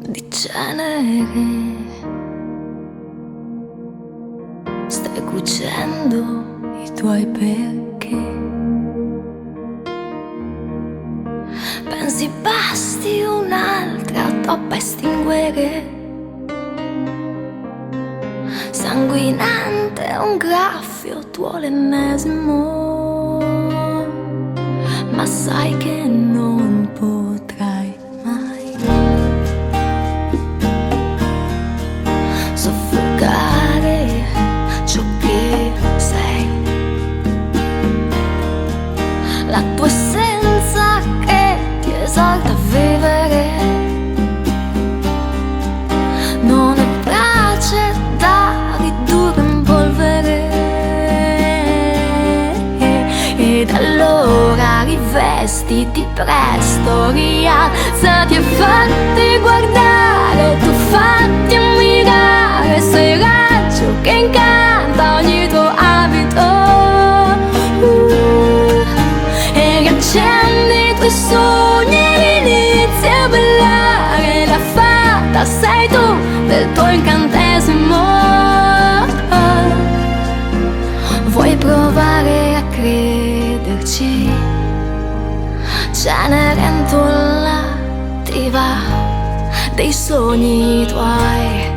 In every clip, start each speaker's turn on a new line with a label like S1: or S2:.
S1: di cenere. Stai cucendo i tuoi perché. Pensi basti un'altra toppa estinguere. Sanguinante un graffio tuo l'ennesimo, ma sai che non potrai mai soffocare ciò che sei, la tua essenza che ti esalta a vivere. Non è brace da ridurre in polvere, ed allora rivestiti presto, rialzati e fatti guardare, tu fatti ammirare, sei raggio che incanta ogni tuo abito, e riaccendi i tuoi sogni e inizi a ballare. La fata sei tu del tuo incantesimo. Vuoi provare a crederci? Cenerentola, ti va dei sogni tuoi.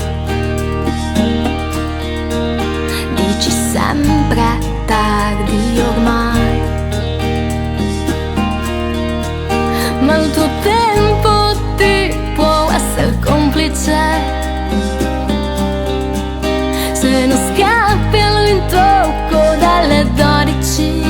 S1: Dici sempre tardi ormai, ma il tuo tempo ti può essere complice. Se non scappi al rintocco dalle 12,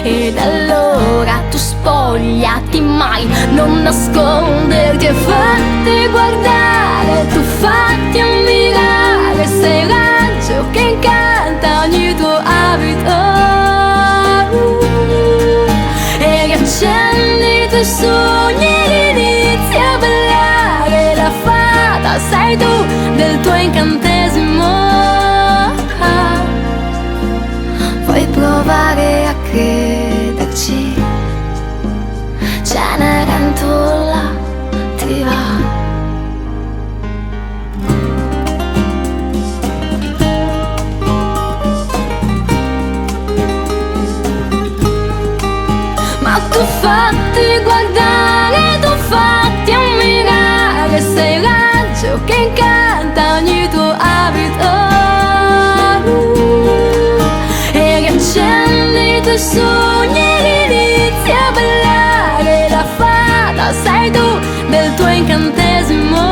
S1: ed allora tu spogliati mai, non nasconderti e fatti guardare, tu fatti ammirare, sei raggio che incanta ogni tuo abito, e riaccendi i tuoi sogni e inizi a ballare. La fata sei tu del tuo incantesimo. Vuoi provare a crederci? Cenerentola, ti va? Ma tu fatti guardare, tu fatti ammirare, sei raggio che incanta ogni tuo abito, e riaccendi i tuoi sogni e inizi a ballare. La fata sei tu del tuo incantesimo.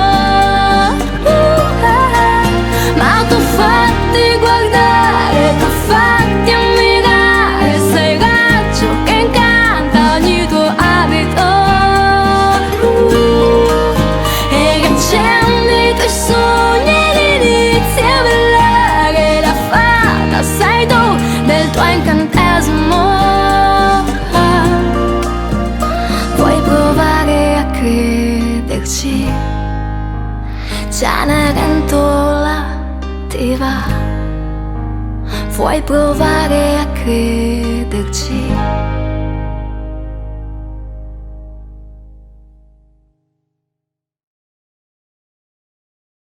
S1: Ma tu fatti guardare, tu fatti ammirare, sei raggio che incanta ogni tuo abito, e riaccendi i tuoi sogni e inizi a ballare. La fata sei tu del tuo incantesimo. Vuoi provare a crederci? Cenerentola, ti va? Vuoi provare a crederci?